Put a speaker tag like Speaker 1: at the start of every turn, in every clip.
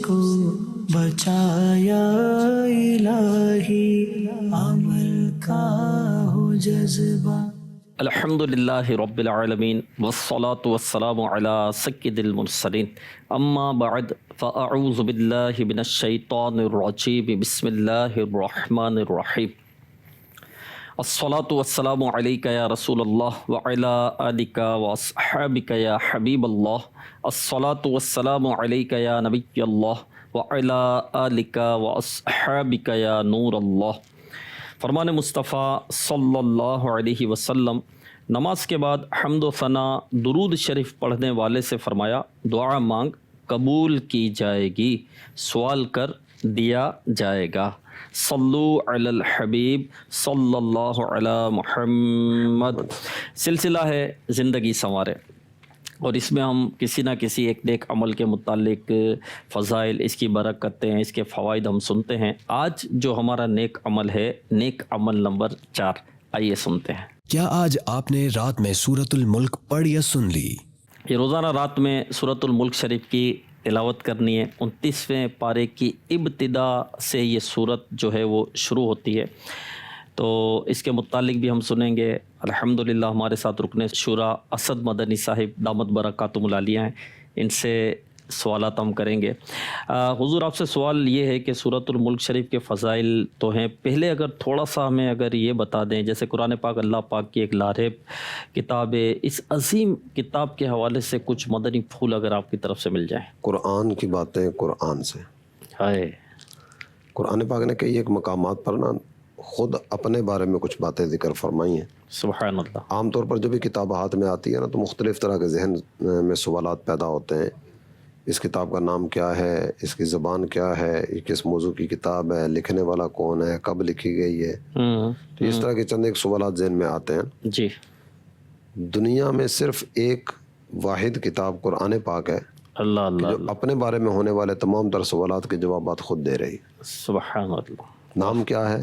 Speaker 1: کو بچایا الہی، عمل کا ہو جذبہ۔
Speaker 2: الحمدللہ رب العالمین والصلاة والسلام علی سید المرسلین، اما بعد فاعوذ باللہ من الشیطان الرجیم، بسم اللہ الرحمن الرحیم۔ الصلاة والسلام علیک یا رسول اللہ وعلی آلک واصحابک یا حبیب اللہ، الصلاة والسلام علیک یا نبی اللہ وعلی آلک واصحابک یا نور اللہ۔ فرمان مصطفیٰ صلی اللہ علیہ وسلم، نماز کے بعد حمد و ثنا درود شریف پڑھنے والے سے فرمایا، دعا مانگ قبول کی جائے گی، سوال کر دیا جائے گا۔ صلو علی الحبیب صلی اللہ علی محمد۔ سلسلہ ہے زندگی سنوارے، اور اس میں ہم کسی نہ کسی ایک نیک عمل کے متعلق فضائل، اس کی برکتیں، اس کے فوائد ہم سنتے ہیں۔ آج جو ہمارا نیک عمل ہے، نیک عمل نمبر 4، آئیے سنتے ہیں۔
Speaker 3: کیا آج آپ نے رات میں سورۃ الملک پڑھ یا سن لی؟
Speaker 2: یہ روزانہ رات میں سورۃ الملک شریف کی تلاوت کرنی ہے۔ 29ویں پارے کی ابتدا سے یہ سورت جو ہے وہ شروع ہوتی ہے، تو اس کے متعلق بھی ہم سنیں گے۔ الحمدللہ ہمارے ساتھ رکن شورا اسد مدنی صاحب دامت برکاتہم العالیہ ہیں، ان سے سوالات ہم کریں گے۔ حضور، آپ سے سوال یہ ہے کہ سورۃ الملک شریف کے فضائل تو ہیں، پہلے اگر تھوڑا سا ہمیں اگر یہ بتا دیں، جیسے قرآن پاک اللہ پاک کی ایک لارب کتاب ہے، اس عظیم کتاب کے حوالے سے کچھ مدنی پھول اگر آپ کی طرف سے مل جائیں۔
Speaker 4: قرآن کی باتیں قرآن سے،
Speaker 2: ہائے،
Speaker 4: قرآن پاک نے کئی ایک مقامات پر نا خود اپنے بارے میں کچھ باتیں ذکر فرمائی ہیں۔
Speaker 2: سبحان اللہ۔
Speaker 4: عام طور پر جب بھی کتاب ہاتھ میں آتی ہے نا تو مختلف طرح کے ذہن میں سوالات پیدا ہوتے ہیں۔ اس کتاب کا نام کیا ہے، اس کی زبان کیا ہے، یہ کس موضوع کی کتاب ہے، لکھنے والا کون ہے، کب لکھی گئی ہے، تو اس طرح کے چند ایک سوالات ذہن میں آتے ہیں۔
Speaker 2: جی،
Speaker 4: دنیا میں صرف ایک واحد کتاب قرآن پاک ہے
Speaker 2: اللہ
Speaker 4: کہ
Speaker 2: اللہ
Speaker 4: جو
Speaker 2: اللہ،
Speaker 4: اپنے بارے میں ہونے والے تمام تر سوالات کے جوابات خود دے رہی ہے۔
Speaker 2: سبحان اللہ۔
Speaker 4: نام کیا ہے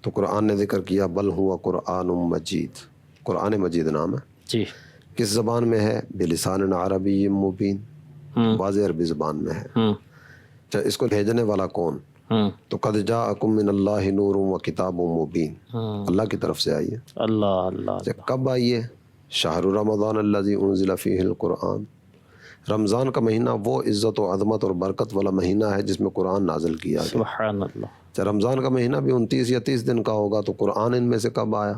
Speaker 4: تو قرآن نے ذکر کیا، بل ہوا قرآن مجید، قرآن مجید نام ہے۔
Speaker 2: جی،
Speaker 4: کس زبان میں ہے؟ بلسان عربی مبین، واضح عربی زبان میں ہے۔ اچھا، اس کو بھیجنے والا کون؟ تو قد جاءکم من اللہ نور و کتاب مبین، اللہ کی طرف سے آئی ہے۔
Speaker 2: اللہ اللہ
Speaker 4: اچھا، کب آئی ہے؟ شہر رمضان الذی انزل فیہ القرآن، رمضان کا مہینہ وہ عزت و عظمت اور برکت والا مہینہ ہے جس میں قرآن نازل کیا گیا۔
Speaker 2: سبحان اللہ۔
Speaker 4: اچھا، رمضان کا مہینہ بھی 29 یا 30 دن کا ہوگا، تو قرآن ان میں سے کب آیا؟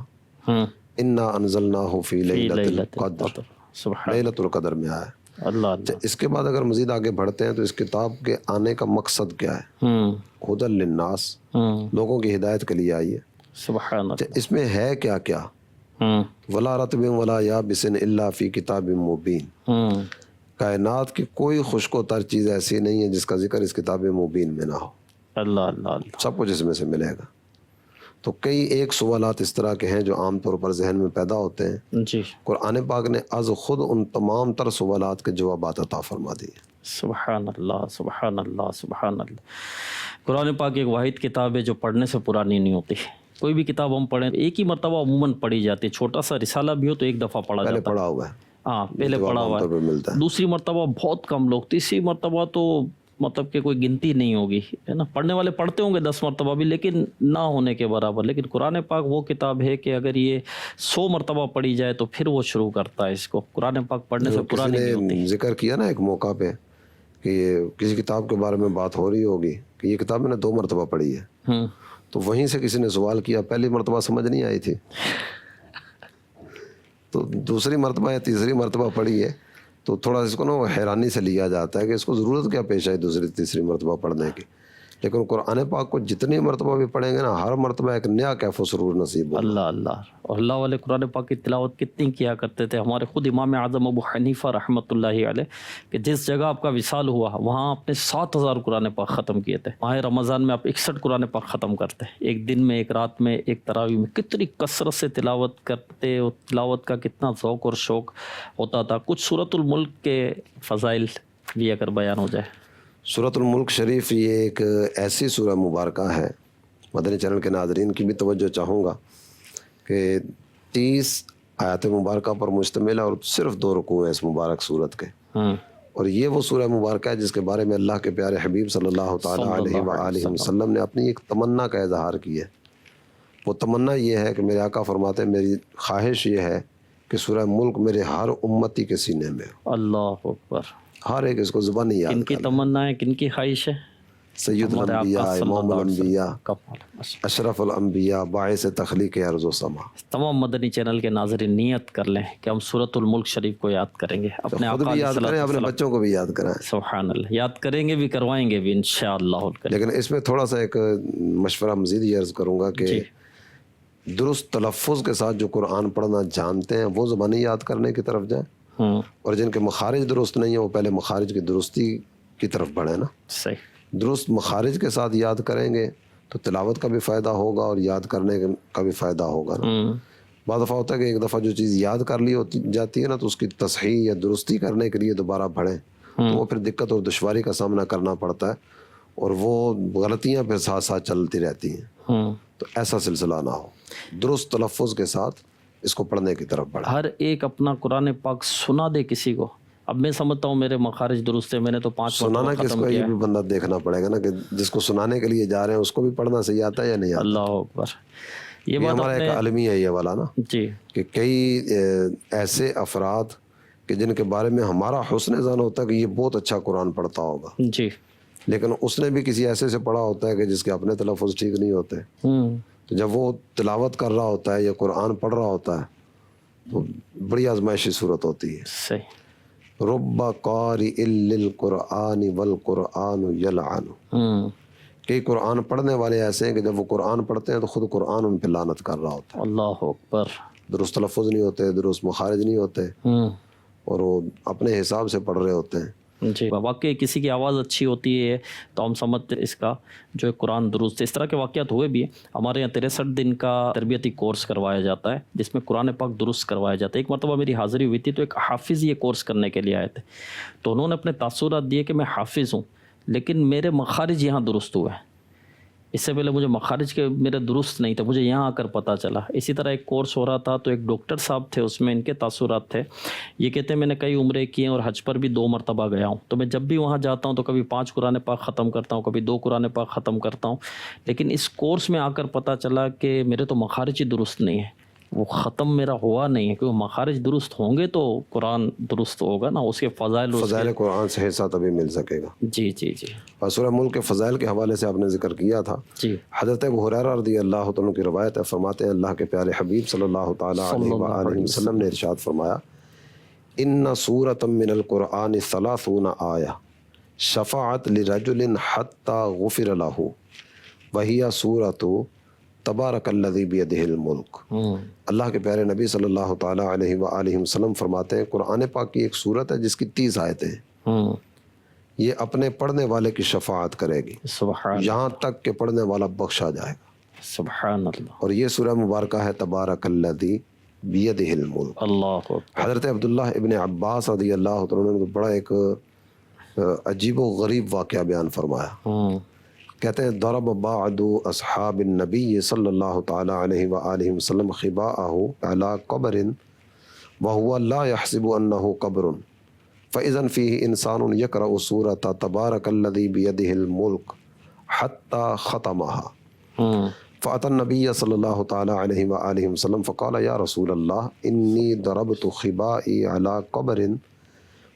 Speaker 4: انا انزلناہ فی لیلۃ القدر،
Speaker 2: سبحان
Speaker 4: لیلۃ القدر میں آیا۔
Speaker 2: اللہ
Speaker 4: اچھا،
Speaker 2: اللہ۔
Speaker 4: اس کے بعد اگر مزید آگے بڑھتے ہیں تو اس کتاب کے آنے کا مقصد کیا ہے؟ ہدی للناس، لوگوں کی ہدایت کے لیے آئی ہے۔
Speaker 2: سبحان
Speaker 4: اچھا،
Speaker 2: اللہ۔
Speaker 4: اس میں ہے کیا کیا؟ ولا رطب ولا یابس الا فی کتاب مبین، کائنات کی کوئی خشک و تر چیز ایسی نہیں ہے جس کا ذکر اس کتاب مبین میں نہ ہو،
Speaker 2: اللہ اللہ اللہ۔
Speaker 4: سب کچھ اس میں سے ملے گا۔ تو کئی ایک سوالات اس طرح کے ہیں جو عام طور پر ذہن میں پیدا ہوتے ہیں،
Speaker 2: جی،
Speaker 4: قرآن پاک نے از خود ان تمام تر سوالات کے جوابات عطا فرما دیے۔
Speaker 2: سبحان اللہ، سبحان اللہ، سبحان اللہ۔ قرآن پاک ایک واحد کتاب ہے جو پڑھنے سے پرانی نہیں ہوتی۔ کوئی بھی کتاب ہم پڑھیں ایک ہی مرتبہ عموماً پڑھی جاتی ہے، چھوٹا سا رسالہ بھی ہو تو ایک دفعہ پڑھا
Speaker 4: پہلے
Speaker 2: جاتا ہے۔
Speaker 4: پڑھا ہوا ہے،
Speaker 2: ہاں، پہلے
Speaker 4: جواب
Speaker 2: پڑھا
Speaker 4: عام
Speaker 2: ہوا
Speaker 4: طور پہ ملتا
Speaker 2: ہے،
Speaker 4: ہے۔
Speaker 2: دوسری مرتبہ بہت کم لوگ، تیسری مرتبہ تو مطلب کہ کوئی گنتی نہیں ہوگی، ہے نا۔ پڑھنے والے پڑھتے ہوں گے 10 مرتبہ بھی، لیکن نہ ہونے کے برابر۔ لیکن قرآن پاک وہ کتاب ہے کہ اگر یہ 100 مرتبہ پڑھی جائے تو پھر وہ شروع کرتا ہے اس کو۔ قرآن پاک پڑھنے سے پرانی نہیں
Speaker 4: کسی
Speaker 2: ہوتی۔
Speaker 4: نے ذکر کیا نا ایک موقع پہ کہ یہ کسی کتاب کے بارے میں بات ہو رہی ہوگی کہ یہ کتاب میں نے 2 مرتبہ پڑھی ہے، تو وہیں سے کسی نے سوال کیا، پہلی مرتبہ سمجھ نہیں آئی تھی تو دوسری مرتبہ یا تیسری مرتبہ پڑھی ہے، تو تھوڑا اس کو نا حیرانی سے لیا جاتا ہے کہ اس کو ضرورت کیا پیش آئی دوسری تیسری مرتبہ پڑھنے کی۔ لیکن قرآن پاک کو جتنی مرتبہ بھی پڑھیں گے نا، ہر مرتبہ ایک نیا کیف و سرور نصیب ہوگا۔
Speaker 2: اللہ اللہ۔ اور اللہ والے قرآن پاک کی تلاوت کتنی کیا کرتے تھے۔ ہمارے خود امام اعظم ابو حنیفہ رحمۃ اللہ علیہ کہ جس جگہ آپ کا وصال ہوا وہاں آپ نے 7000 قرآن پاک ختم کیے تھے۔ ماہ رمضان میں آپ 61 قرآن پاک ختم کرتے، ایک دن میں، ایک رات میں، ایک تراویح میں، کتنی کثرت سے تلاوت کرتے، اور تلاوت کا کتنا ذوق اور شوق ہوتا تھا۔ کچھ سورۃ الملک کے فضائل بھی اگر بیان ہو جائے۔
Speaker 4: سورۃ الملک شریف یہ ایک ایسی سورہ مبارکہ ہے، مدنی چینل کے ناظرین کی بھی توجہ چاہوں گا کہ 30 آیات مبارکہ پر مشتمل ہے، اور صرف 2 رکوع ہیں اس مبارک سورت کے۔ اور یہ وہ سورہ مبارکہ ہے جس کے بارے میں اللہ کے پیارے حبیب صلی اللہ تعالیٰ علیہ وآلہ وسلم نے اپنی ایک تمنا کا اظہار کیا ہے۔ وہ تمنا یہ ہے کہ میرے آقا فرماتے ہیں میری خواہش یہ ہے کہ سورہ ملک میرے ہر امتی کے سینے میں ہو،
Speaker 2: اللہ اکبر۔
Speaker 4: ہر ایک اس کو زبانی یاد
Speaker 2: کن کی
Speaker 4: کر۔
Speaker 2: تمنا ہے، کن کی خواہش ہے؟
Speaker 4: سید الانبیاء، امام الانبیاء،
Speaker 2: کمال۔
Speaker 4: اشرف الانبیاء، باعث تخلیق ارض و سما۔
Speaker 2: تمام مدنی چینل کے ناظرین نیت کر لیں کہ ہم سورۃ الملک شریف کو یاد کریں گے، اپنے
Speaker 4: خود
Speaker 2: آقا
Speaker 4: بھی یاد
Speaker 2: علیہ
Speaker 4: کریں، اپنے
Speaker 2: الصلوۃ
Speaker 4: بچوں کو بھی یاد کرائیں۔
Speaker 2: سبحان اللہ، یاد کریں گے بھی، کروائیں گے بھی انشاءاللہ الکریم۔
Speaker 4: لیکن اس میں تھوڑا سا ایک مشورہ مزید یہ عرض کروں گا کہ درست تلفظ کے ساتھ جو قرآن پڑھنا جانتے ہیں وہ زبانی یاد کرنے کی طرف جائیں، اور جن کے مخارج درست نہیں ہیں وہ پہلے مخارج کی درستی کی طرف بڑھیں نا۔
Speaker 2: صحیح۔
Speaker 4: درست مخارج کے ساتھ یاد کریں گے تو تلاوت کا بھی فائدہ ہوگا اور یاد کرنے کا بھی فائدہ ہوگا نا۔ بعض دفعہ ہوتا ہے کہ ایک دفعہ جو چیز یاد کر لی ہوتی جاتی ہے نا تو اس کی تصحیح یا درستی کرنے کے لیے دوبارہ پڑھیں تو وہ پھر دقت اور دشواری کا سامنا کرنا پڑتا ہے اور وہ غلطیاں پھر ساتھ ساتھ چلتی رہتی ہیں۔ تو ایسا سلسلہ نہ ہو، درست تلفظ کے ساتھ اس کو پڑھنے کی طرف بڑھیں۔
Speaker 2: ہر ایک اپنا قرآن پاک سنا دے کسی کو۔ اب میں سمجھتا ہوں میرے مخارج درست ہے، میں نے تو 5
Speaker 4: سنانا کس کو، یہ بھی بندہ دیکھنا پڑے گا نا کہ جس کو سنانے کے لیے جا رہے ہیں اس کو بھی پڑھنا صحیح آتا ہے یا نہیں آتا۔
Speaker 2: اللہ اکبر۔ یہ
Speaker 4: یہ
Speaker 2: بات
Speaker 4: ہمارا ایک عالمی ہے یہ والا نا،
Speaker 2: جی
Speaker 4: کہ کئی ایسے افراد کہ جن کے بارے میں ہمارا حسن ظن ہوتا ہے کہ یہ بہت اچھا قرآن پڑھتا ہوگا،
Speaker 2: جی
Speaker 4: لیکن اس نے بھی کسی ایسے سے پڑھا ہوتا ہے کہ جس کے اپنے تلفظ ٹھیک نہیں ہوتے۔ تو جب وہ تلاوت کر رہا ہوتا ہے یا قرآن پڑھ رہا ہوتا ہے تو بڑی آزمائشی صورت ہوتی ہے۔
Speaker 2: صحیح۔
Speaker 4: رب قارئ للقرآن والقرآن یلعن، کئی قرآن پڑھنے والے ایسے ہیں کہ جب وہ قرآن پڑھتے ہیں تو خود قرآن ان پہ لعنت کر رہا ہوتا ہے۔
Speaker 2: اللہ اکبر۔
Speaker 4: درست تلفظ نہیں ہوتے، درست مخارج نہیں ہوتے، اور وہ اپنے حساب سے پڑھ رہے ہوتے ہیں۔
Speaker 2: جی واقعی کسی کی آواز اچھی ہوتی ہے تو ہم سمجھتے اس کا جو ہے قرآن درست ہے۔ اس طرح کے واقعات ہوئے بھی ہیں ہمارے یہاں 63 دن کا تربیتی کورس کروایا جاتا ہے جس میں قرآن پاک درست کروایا جاتا ہے۔ ایک مرتبہ میری حاضری ہوئی تھی تو ایک حافظ یہ کورس کرنے کے لیے آئے تھے، تو انہوں نے اپنے تاثرات دیے کہ میں حافظ ہوں لیکن میرے مخارج یہاں درست ہوئے ہیں، اس سے پہلے مجھے مخارج کے میرے درست نہیں تھے، مجھے یہاں آ کر پتہ چلا۔ اسی طرح ایک کورس ہو رہا تھا تو ایک ڈاکٹر صاحب تھے، اس میں ان کے تاثرات تھے۔ یہ کہتے ہیں میں نے کئی عمرے کیے اور حج پر بھی 2 مرتبہ گیا ہوں، تو میں جب بھی وہاں جاتا ہوں تو کبھی 5 قرآن پاک ختم کرتا ہوں، کبھی 2 قرآن پاک ختم کرتا ہوں، لیکن اس کورس میں آ کر پتہ چلا کہ میرے تو مخارج ہی درست نہیں ہے، وہ ختم میرا ہوا نہیں ہے، کیونکہ مخارج درست ہوں گے تو قرآن درست ہوگا نا، اس کے فضائل
Speaker 4: فضائل قرآن سے حصہ تبھی مل سکے گا۔
Speaker 2: جی جی جی
Speaker 4: اور سورہ ملک کے فضائل کے حوالے سے آپ نے ذکر کیا تھا،
Speaker 2: جی
Speaker 4: حضرت ابو ہریرہ رضی اللہ تعالیٰ کی روایت ہے، فرماتے ہیں اللہ کے پیارے حبیب صلی اللہ تعالیٰ علیہ وآلہ وسلم نے ارشاد فرمایا ان سورۃ من القرآن 30 آیہ شفاعت لرجل حتی غفر له وہی سورۃ تبارک الذی بیدہ الملک۔ اللہ کے پیارے نبی صلی اللہ تعالیٰ علیہ وآلہ وسلم فرماتے ہیں قرآن پاک کی ایک سورت ہے جس کی 30 آیتیں ہیں، یہ اپنے پڑھنے والے کی شفاعت کرے گی
Speaker 2: سبحان
Speaker 4: یہاں تک کہ پڑھنے والا بخشا جائے گا۔
Speaker 2: سبحان اللہ۔
Speaker 4: اور یہ سورہ مبارکہ ہے تبارک الذی بیدہ الملک۔
Speaker 2: اللہ اکبر۔
Speaker 4: حضرت عبداللہ ابن عباس رضی اللہ تعالیٰ نے بڑا ایک عجیب و غریب واقعہ بیان فرمایا، کہتے ہیں ضرب بعض اصحاب النبی صلی اللہ تعالیٰ علیہ وآلہ وسلم خباءہ علی قبر وهو لا يحسب انه قبر فاذا فيه انسان يقرأ سورة تبارك الذي بيده الملك حتى ختمها فأتى النبي صلی اللہ تعالیٰ علیہ وآلہ وسلم فقال یا رسول اللہ انی ضربت خبائي على قبر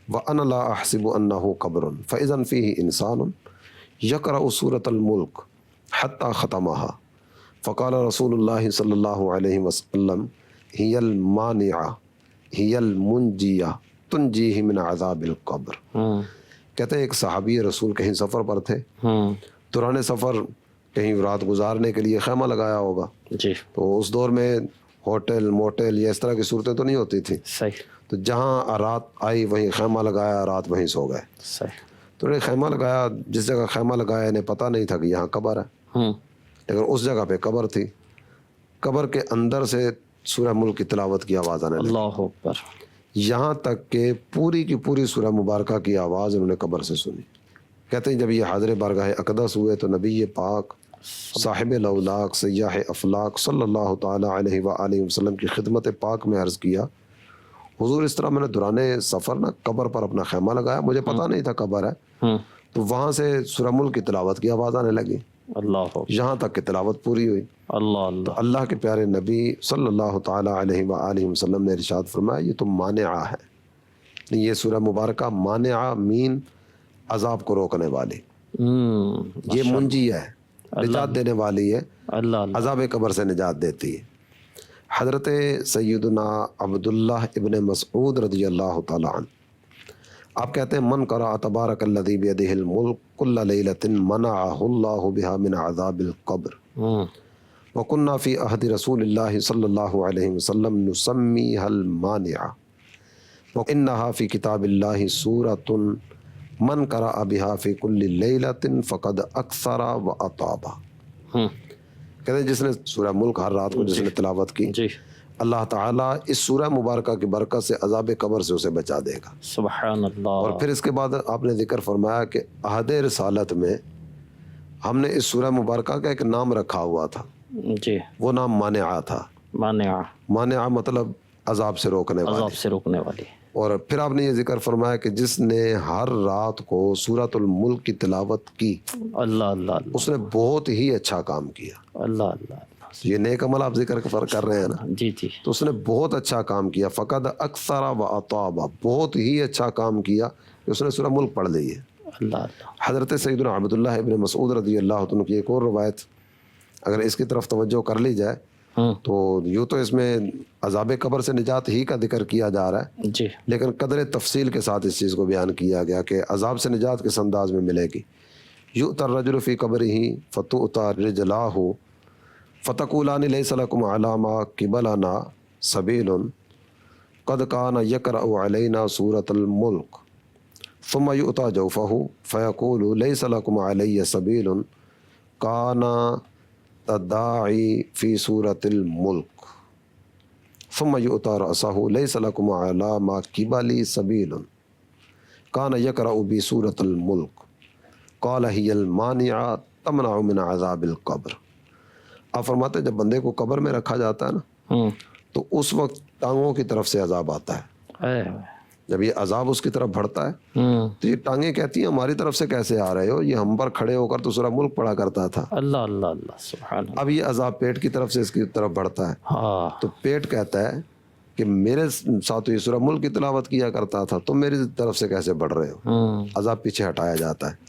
Speaker 4: وانا لا احسب انه قبر فاذا فيه انسان یقرأ سورۃ الملک حتی ختمها فقال رسول اللہ صلی اللہ علیہ وسلم ہی المانعہ ہی المنجیہ تنجیہ من عذاب القبر۔ کہتے ہیں ایک صحابی رسول کہیں سفر پر تھے، دوران سفر کہیں رات گزارنے کے لیے خیمہ لگایا ہوگا،
Speaker 2: جی
Speaker 4: تو اس دور میں ہوٹل موٹل یا اس طرح کی صورتیں تو نہیں ہوتی تھیں،
Speaker 2: صحیح
Speaker 4: تو جہاں رات آئی وہیں خیمہ لگایا، رات وہیں سو گئے۔
Speaker 2: صحیح۔
Speaker 4: تو انہیں خیمہ لگایا، جس جگہ خیمہ لگایا انہیں پتہ نہیں تھا کہ یہاں قبر ہے، لیکن اس جگہ پہ قبر تھی، قبر کے اندر سے سورہ ملک کی تلاوت کی آواز آنے لگی،
Speaker 2: اللہ اکبر۔
Speaker 4: یہاں تک کہ پوری کی پوری سورہ مبارکہ کی آواز انہوں نے قبر سے سنی۔ کہتے ہیں جب یہ حاضر بارگاہ اقدس ہوئے تو نبی پاک صاحب الاولاق سیاح افلاق صلی اللہ تعالیٰ علیہ وآلہ وسلم کی خدمت پاک میں عرض کیا، حضور اس طرح میں نے دوران سفر نا قبر پر اپنا خیمہ لگایا، مجھے پتہ نہیں تھا قبر ہے، تو وہاں سے سورہ ملک کی تلاوت کی آواز آنے لگی،
Speaker 2: اللہ
Speaker 4: یہاں تک کہ تلاوت پوری ہوئی۔
Speaker 2: اللہ اللہ
Speaker 4: اللہ کے پیارے نبی صلی اللہ تعالیٰ علیہ وآلہ وسلم نے ارشاد فرمایا یہ تو مانعہ ہے، یہ سورہ مبارکہ مانعہ مین عذاب کو روکنے والی، یہ منجی ہے، نجات دینے والی ہے،
Speaker 2: اللہ اللہ
Speaker 4: عذاب قبر سے نجات دیتی ہے۔ حضرت سیدنا عبداللہ ابن مسعود رضی اللہ تعالیٰ عنہ آپ کہتے ہیں من قرأ تبارک الذی بیدہ الملک کل لیلۃ منعہ اللہ بہا من عذاب القبر وکننا فی عہد رسول اللہ صلی اللہ علیہ وسلم نسمیہا المانعہ وانہا فی کتاب اللہ سورۃ من قرأ بہا فی کل لیلۃ فقد اکثر و اطاب۔ کہتے ہیں جس نے سورہ ملک ہر رات کو جس نے تلاوت کی،
Speaker 2: جی
Speaker 4: اللہ تعالیٰ اس سورہ مبارکہ کی برکت سے عذاب قبر سے اسے بچا دے گا۔
Speaker 2: سبحان اللہ۔
Speaker 4: اور پھر اس کے بعد آپ نے ذکر فرمایا کہ عہد رسالت میں ہم نے اس سورہ مبارکہ کا ایک نام رکھا ہوا تھا،
Speaker 2: جی
Speaker 4: وہ نام مانعہ تھا۔
Speaker 2: مانعہ،
Speaker 4: مانعہ مطلب عذاب سے روکنے والی۔
Speaker 2: عذاب سے روکنے والی۔
Speaker 4: اور پھر آپ نے یہ ذکر فرمایا کہ جس نے ہر رات کو سورۃ الملک کی تلاوت کی
Speaker 2: اللہ اللہ اللہ
Speaker 4: اس نے بہت ہی اچھا کام کیا۔
Speaker 2: اللہ اللہ
Speaker 4: یہ نیک عمل آپ ذکر کر رہے ہیں نا،
Speaker 2: جی جی
Speaker 4: تو اس نے بہت اچھا کام کیا، فقد اکثر و اطاب، بہت ہی اچھا کام کیا کہ اس نے سورہ ملک پڑھ لی ہے۔
Speaker 2: اللہ اللہ
Speaker 4: حضرت سیدنا عبداللہ ابن مسعود رضی اللہ عنہ کی ایک اور روایت اگر اس کی طرف توجہ کر لی جائے تو یوں تو اس میں عذاب قبر سے نجات ہی کا ذکر کیا جا رہا ہے،
Speaker 2: جی
Speaker 4: لیکن قدر تفصیل کے ساتھ اس چیز کو بیان کیا گیا کہ عذاب سے نجات کس انداز میں ملے گی۔ یؤتی الرجل فی قبرہ فتؤتی رجلاہ فتقولان لیس لکم علی ما قبلنا سبیل قد کان یقرأ علینا سورۃ الملک ثم یؤتی جوفہ فیقول لیس لکم علی سبیل کان تداعی فی سورۃ الملک ثم یؤتی رأسہ لیس لکم علی ما قبلی سبیل کان یقرأ بی سورۃ الملک قال ہی المانعہ تمنع من عذاب القبر۔ آپ فرماتے ہیں جب بندے کو قبر میں رکھا جاتا ہے نا تو اس وقت ٹانگوں کی طرف سے عذاب آتا ہے، جب یہ عذاب اس کی طرف بڑھتا ہے تو یہ ٹانگیں کہتی ہیں ہماری طرف سے کیسے آ رہے ہو، یہ ہم پر کھڑے ہو کر تو سورہ ملک پڑھا کرتا تھا،
Speaker 2: اللہ اللہ اللہ سبحان اللہ۔
Speaker 4: اب یہ عذاب پیٹ کی طرف سے اس کی طرف بڑھتا ہے،
Speaker 2: ہاں
Speaker 4: تو پیٹ کہتا ہے کہ میرے ساتھ یہ سورہ ملک کی تلاوت کیا کرتا تھا، تم میری طرف سے کیسے بڑھ رہے ہو، عذاب پیچھے ہٹایا جاتا ہے۔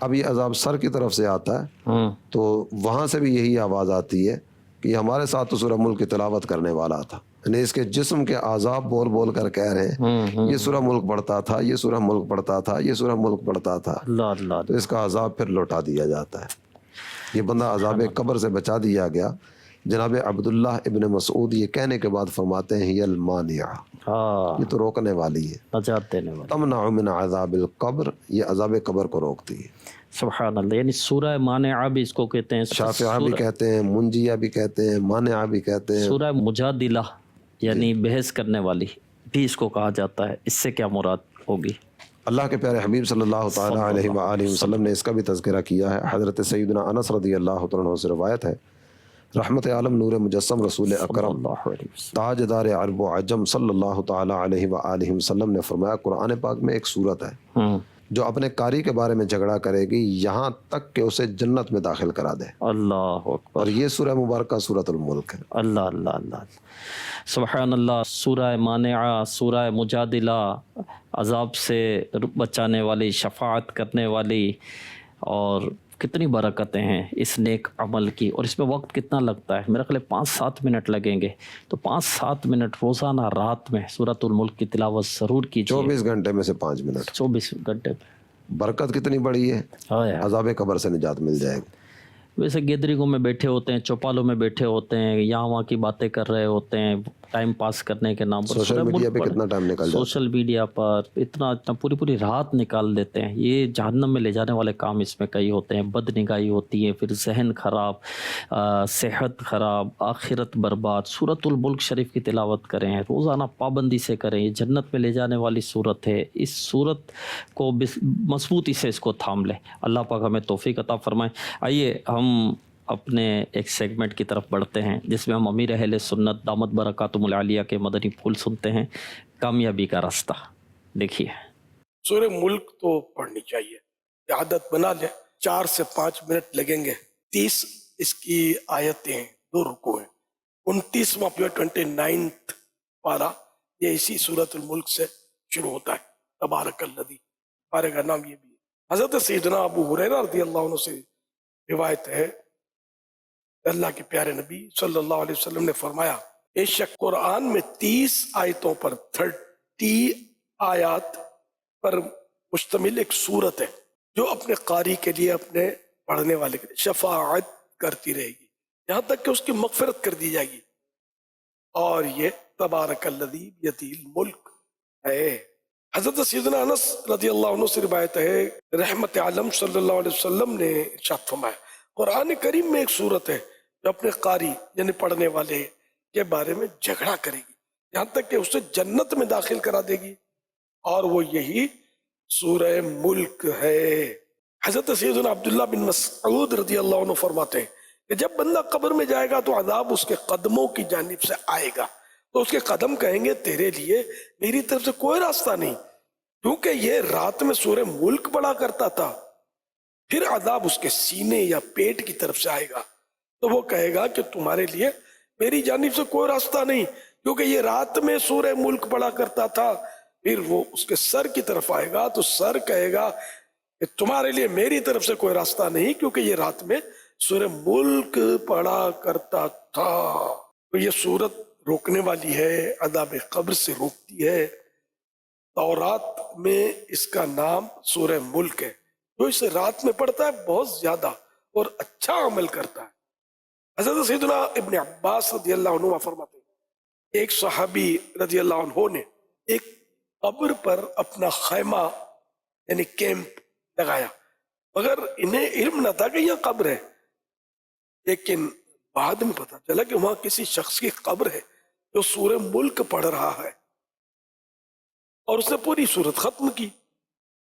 Speaker 4: اب یہ عذاب سر کی طرف سے آتا ہے تو وہاں سے بھی یہی آواز آتی ہے کہ یہ ہمارے ساتھ تو سورہ ملک کی تلاوت کرنے والا تھا، یعنی اس کے جسم کے اعضاب بول بول کر کہہ رہے ہیں یہ سورہ ملک پڑھتا تھا، یہ سورہ ملک پڑھتا تھا، یہ سورہ ملک پڑھتا تھا،
Speaker 2: اللہ اللہ
Speaker 4: تو اس کا عذاب پھر لوٹا دیا جاتا ہے۔ یہ بندہ عذاب قبر سے بچا دیا گیا۔ جناب عبداللہ ابن مسعود یہ کہنے کے بعد فرماتے ہیں یہ المانعہ،
Speaker 2: ہاں
Speaker 4: یہ تو روکنے والی ہے،
Speaker 2: نجات دینے والا۔
Speaker 4: تمنع من عذاب القبر، یہ عذاب قبر کو روکتی ہے۔
Speaker 2: سبحان اللہ، یعنی سورہ مانعہ بھی اس کو کہتے ہیں،
Speaker 4: شافعہ بھی کہتے ہیں، منجیہ بھی کہتے ہیں، مانعہ بھی کہتے ہیں۔
Speaker 2: سورہ مجادلہ یعنی بحث کرنے والی بھی اس کو کہا جاتا ہے، اس سے کیا مراد ہوگی؟
Speaker 4: اللہ کے پیارے حبیب صلی اللہ تعالیٰ علیہ وآلہ وسلم نے اس کا بھی تذکرہ کیا ہے۔ حضرت سیدنا انس رضی اللہ تعالیٰ عنہ سے روایت ہے، رحمت عالم نور مجسم رسول اکرم
Speaker 2: اللہ علیہ وسلم
Speaker 4: تاجدار عرب و عجم صلی اللہ تعالیٰ علیہ وآلہ وسلم نے فرمایا قرآن پاک میں ایک صورت ہے جو اپنے قاری کے بارے میں جھگڑا کرے گی یہاں تک کہ اسے جنت میں داخل کرا دے،
Speaker 2: اللہ اکبر،
Speaker 4: اور یہ سورہ مبارکہ سورۃ الملک ہے۔
Speaker 2: اللہ اللہ اللہ سبحان اللہ۔ سورہ مانعہ، سورہ مجادلہ، عذاب سے بچانے والی، شفاعت کرنے والی، اور کتنی برکتیں ہیں اس نیک عمل کی، اور اس میں وقت کتنا لگتا ہے؟ میرا خیال ہے 5-7 منٹ لگیں گے، تو 5-7 منٹ روزانہ رات میں سورۃ الملک کی تلاوت ضرور کیجیے،
Speaker 4: 24 گھنٹے میں سے 5 منٹ،
Speaker 2: 24 گھنٹے میں۔
Speaker 4: برکت کتنی بڑی ہے، عذاب قبر سے نجات مل جائے گی۔
Speaker 2: ویسے گیدرنگوں میں بیٹھے ہوتے ہیں، چوپالوں میں بیٹھے ہوتے ہیں، یہاں وہاں کی باتیں کر رہے ہوتے ہیں ٹائم پاس کرنے کے نام پر،
Speaker 4: سوشل میڈیا پہ کتنا ٹائم نکل جاتا ہے،
Speaker 2: سوشل میڈیا پر اتنا پوری رات نکال دیتے ہیں۔ یہ جہنم میں لے جانے والے کام اس میں کئی ہوتے ہیں، بد نگاہی ہوتی ہے، پھر ذہن خراب، صحت خراب، آخرت برباد۔ سورۃ الملک شریف کی تلاوت کریں، روزانہ پابندی سے کریں، یہ جنت میں لے جانے والی صورت ہے۔ اس صورت کو مضبوطی سے اس کو تھام لیں، اللہ پاک ہمیں توفیق عطا فرمائے۔ آئیے ہم اپنے ایک سیگمنٹ کی طرف بڑھتے ہیں جس میں ہم امیر اہل سنت دامت برکاتہم العالیہ کے مدنی پھول سنتے ہیں۔ کامیابی کا راستہ. دیکھیے.
Speaker 5: سورہ ملک تو پڑھنی چاہیے، یہ عادت بنا لیں. 4 سے 5 منٹ لگیں گے. 30 اس کی آیتیں ہیں، 2 رکوع ہیں. 29واں 29th پارہ یہ اسی سورۃ الملک سے شروع ہوتا ہے. تبارک الذی، پارے کا نام یہ بھی ہے. حضرت سیدنا ابو ہریرہ رضی اللہ عنہ سے روایت ہے، اللہ کے پیارے نبی صلی اللہ علیہ وسلم نے فرمایا، بے شک قرآن میں 30 آیتوں پر 30 آیات پر مشتمل ایک سورت ہے جو اپنے قاری کے لیے، اپنے پڑھنے والے کے لیے شفاعت کرتی رہے گی یہاں تک کہ اس کی مغفرت کر دی جائے گی. اور یہ تبارک الذی بیدہ الملک ہے. حضرت سیدنا انس رضی اللہ عنہ سے روایت ہے، رحمت عالم صلی اللہ علیہ وسلم نے ارشاد فرمایا، قرآن کریم میں ایک سورت ہے جو اپنے قاری یعنی پڑھنے والے کے بارے میں جھگڑا کرے گی یہاں تک کہ اسے جنت میں داخل کرا دے گی، اور وہ یہی سورہ ملک ہے. حضرت سیدنا عبداللہ بن مسعود رضی اللہ عنہ فرماتے ہیں کہ جب بندہ قبر میں جائے گا تو عذاب اس کے قدموں کی جانب سے آئے گا، تو اس کے قدم کہیں گے تیرے لیے میری طرف سے کوئی راستہ نہیں، کیونکہ یہ رات میں سورہ ملک پڑھا کرتا تھا. پھر عذاب اس کے سینے یا پیٹ کی طرف سے آئے گا، تو وہ کہے گا کہ تمہارے لیے میری جانب سے کوئی راستہ نہیں، کیونکہ یہ رات میں سورہ ملک پڑھا کرتا تھا. پھر وہ اس کے سر کی طرف آئے گا تو سر کہے گا کہ تمہارے لیے میری طرف سے کوئی راستہ نہیں، کیونکہ یہ رات میں سورہ ملک پڑھا کرتا تھا. تو یہ سورت روکنے والی ہے، عذاب قبر سے روکتی ہے. تورات میں اس کا نام سورہ ملک ہے. جو اسے رات میں پڑھتا ہے بہت زیادہ اور اچھا عمل کرتا ہے. حضرت سیدنا ابن عباس رضی اللہ عنہ فرماتے ہیں، ایک صحابی رضی اللہ عنہ نے ایک قبر پر اپنا خیمہ یعنی کیمپ لگایا، مگر انہیں علم نہ تھا کہ یہ قبر ہے. لیکن بعد میں پتا چلا کہ وہاں کسی شخص کی قبر ہے جو سورہ ملک پڑھ رہا ہے، اور اس نے پوری سورت ختم کی.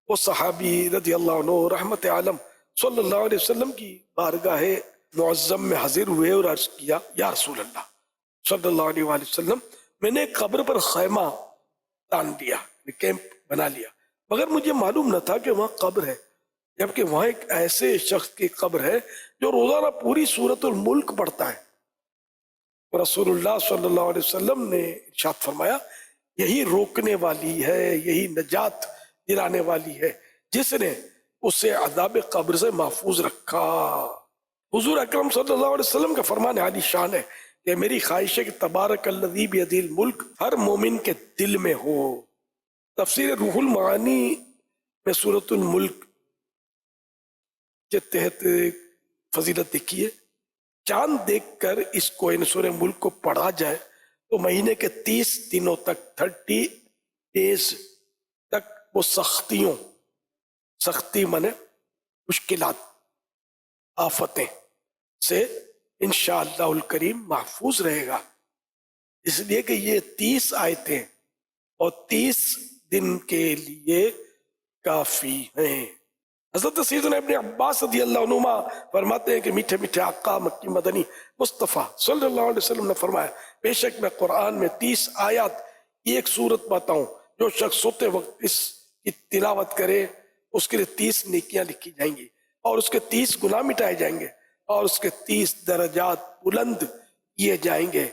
Speaker 5: وہ صحابی رضی اللہ عنہ رحمت عالم صلی اللہ علیہ وسلم کی بارگاہ معظم میں حاضر ہوئے اور عرض کیا، یا رسول اللہ صلی اللہ علیہ وآلہ وسلم، میں نے قبر پر خیمہ تان دیا، کیمپ بنا لیا، مگر مجھے معلوم نہ تھا کہ وہاں قبر ہے، جبکہ وہاں ایک ایسے شخص کی قبر ہے جو روزانہ پوری سورۃ الملک پڑھتا ہے. رسول اللہ صلی اللہ علیہ وسلم نے ارشاد فرمایا، یہی روکنے والی ہے، یہی نجات دلانے والی ہے جس نے اسے عذاب قبر سے محفوظ رکھا. حضور اکرم صلی اللہ علیہ وسلم کا فرمان عالی شان ہے کہ میری خواہش ہے کہ تبارک الذی بیدہ الملک ہر مومن کے دل میں ہو. تفسیر روح المعانی میں سورۃ الملک کے تحت فضیلت دیکھیے، چاند دیکھ کر اس کو ان سورہ ملک کو پڑھا جائے تو مہینے کے 30 دنوں تک 30 days تک وہ سختی منے مشکلات، آفتیں سے انشاءاللہ الکریم محفوظ رہے گا. اس لیے کہ یہ 30 آیتیں اور 30 دن کے لیے کافی ہیں. حضرت سیدنا ابن عباس رضی اللہ عنہما فرماتے ہیں کہ میٹھے میٹھے آقا مکی مدنی مصطفیٰ صلی اللہ علیہ وسلم نے فرمایا، بے شک میں قرآن میں 30 آیات کی ایک سورت بتاؤں، جو شخص سوتے وقت اس کی تلاوت کرے اس کے لیے 30 نیکیاں لکھی جائیں گی، اور اس کے 30 گناہ مٹائے جائیں گے، اور اس کے 30 درجات بلند کیے جائیں گے.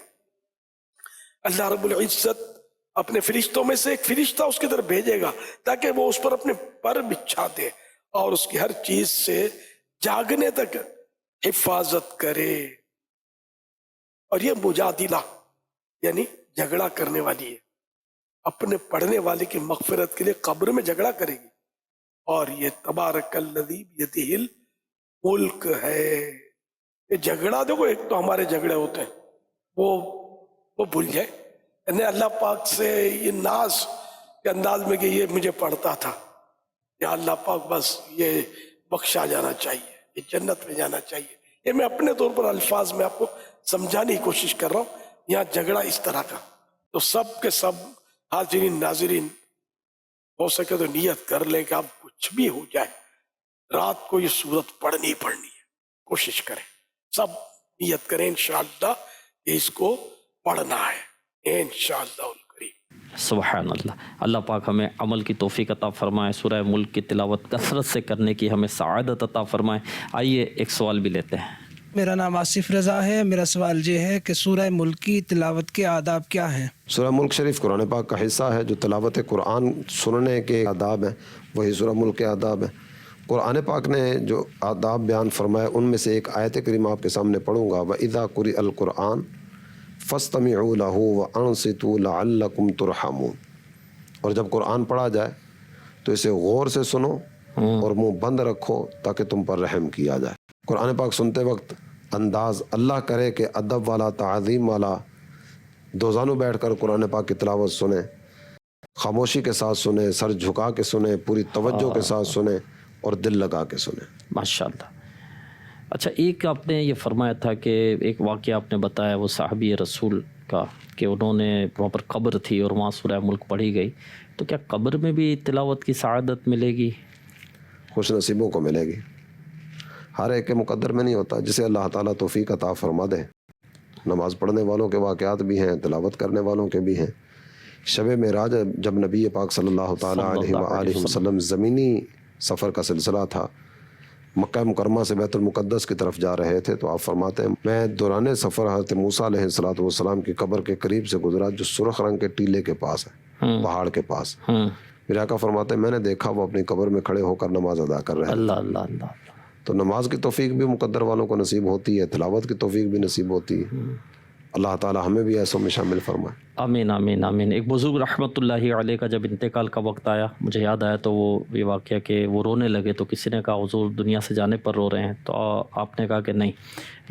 Speaker 5: اللہ رب العزت اپنے فرشتوں میں سے ایک فرشتہ اس کی طرف بھیجے گا تاکہ وہ اس پر اپنے پر بچھا دے اور اس کی ہر چیز سے جاگنے تک حفاظت کرے. اور یہ مجادلہ یعنی جھگڑا کرنے والی ہے، اپنے پڑھنے والے کی مغفرت کے لیے قبر میں جھگڑا کرے گی. اور یہ تبارک الذی بیدہ الملک ہے. یہ جھگڑا دیکھو، ایک تو ہمارے جھگڑے ہوتے ہیں وہ بھول جائے، یعنی اللہ پاک سے یہ ناز کے انداز میں کہ یہ مجھے پڑھتا تھا، یا اللہ پاک بس یہ بخشا جانا چاہیے، یہ جنت میں جانا چاہیے. یہ میں اپنے طور پر الفاظ میں آپ کو سمجھانے کی کوشش کر رہا ہوں. یہاں جھگڑا اس طرح کا، تو سب کے سب حاضرین ناظرین ہو سکے تو نیت کر لیں کہ آپ کچھ بھی ہو جائے رات کو یہ سورت پڑھنی ہے. کوشش کریں، سب نیت کریں انشاءاللہ کہ اس کو پڑھنا ہے انشاءاللہ الکریم.
Speaker 2: سبحان اللہ. اللہ پاک ہمیں عمل کی توفیق عطا فرمائے. سورہ ملک کی تلاوت کثرت سے کرنے کی ہمیں سعادت عطا فرمائے. آئیے ایک سوال بھی لیتے ہیں.
Speaker 1: میرا نام آصف رضا ہے. میرا سوال یہ ہے کہ سورہ ملک کی تلاوت کے آداب کیا ہیں؟
Speaker 4: سورہ ملک شریف قرآن پاک کا حصہ ہے. جو تلاوت قرآن سننے کے آداب ہیں وہی سورہ ملک کے آداب ہیں. قرآن پاک نے جو آداب بیان فرمائے ان میں سے ایک آیت کریمہ آپ کے سامنے پڑھوں گا. وَإِذَا قُرِئَ الْقُرْآنُ فَاسْتَمِعُوا لَهُ وَأَنصِتُوا لَعَلَّكُمْ تُرْحَمُونَ. اور جب قرآن پڑھا جائے تو اسے غور سے سنو اور منہ بند رکھو تاکہ تم پر رحم کیا جائے. قرآن پاک سنتے وقت انداز اللہ کرے کہ ادب والا، تعظیم والا، دوزانوں بیٹھ کر قرآن پاک کی تلاوت سنیں، خاموشی کے ساتھ سنیں، سر جھکا کے سنیں، پوری توجہ کے ساتھ سنیں اور دل لگا کے سنیں.
Speaker 2: ماشاءاللہ. اچھا، ایک آپ نے یہ فرمایا تھا کہ ایک واقعہ آپ نے بتایا وہ صحابی رسول کا کہ انہوں نے وہاں پر قبر تھی اور وہاں سورہ ملک پڑھی گئی. تو کیا قبر میں بھی تلاوت کی سعادت ملے گی؟
Speaker 4: خوش نصیبوں کو ملے گی. ہر ایک کے مقدر میں نہیں ہوتا. جسے اللہ تعالیٰ توفیق عطا فرما دے. نماز پڑھنے والوں کے واقعات بھی ہیں، تلاوت کرنے والوں کے بھی ہیں. شب معراج جب نبی پاک صلی اللہ تعالیٰ علیہ وآلہ وسلم زمینی سفر کا سلسلہ تھا، مکہ مکرمہ سے بیت المقدس کی طرف جا رہے تھے، تو آپ فرماتے ہیں میں دوران سفر حضرت موسیٰ علیہ السلام کی قبر کے قریب سے گزرا جو سرخ رنگ کے ٹیلے کے پاس ہے، پہاڑ کے پاس. میرے آقا فرماتے ہیں میں نے دیکھا وہ اپنی قبر میں کھڑے ہو کر نماز ادا کر رہے ہیں.
Speaker 2: اللہ اللہ اللہ.
Speaker 4: تو نماز کی توفیق بھی مقدر والوں کو نصیب ہوتی ہے، تلاوت کی توفیق بھی نصیب ہوتی ہے. اللہ تعالیٰ ہمیں بھی ایسوں میں شامل فرمائے.
Speaker 2: آمین آمین آمین. ایک بزرگ رحمۃ اللہ علیہ کا جب انتقال کا وقت آیا، مجھے یاد آیا تو وہ یہ واقعہ کہ وہ رونے لگے. تو کسی نے کہا حضور دنیا سے جانے پر رو رہے ہیں؟ تو آپ نے کہا کہ نہیں،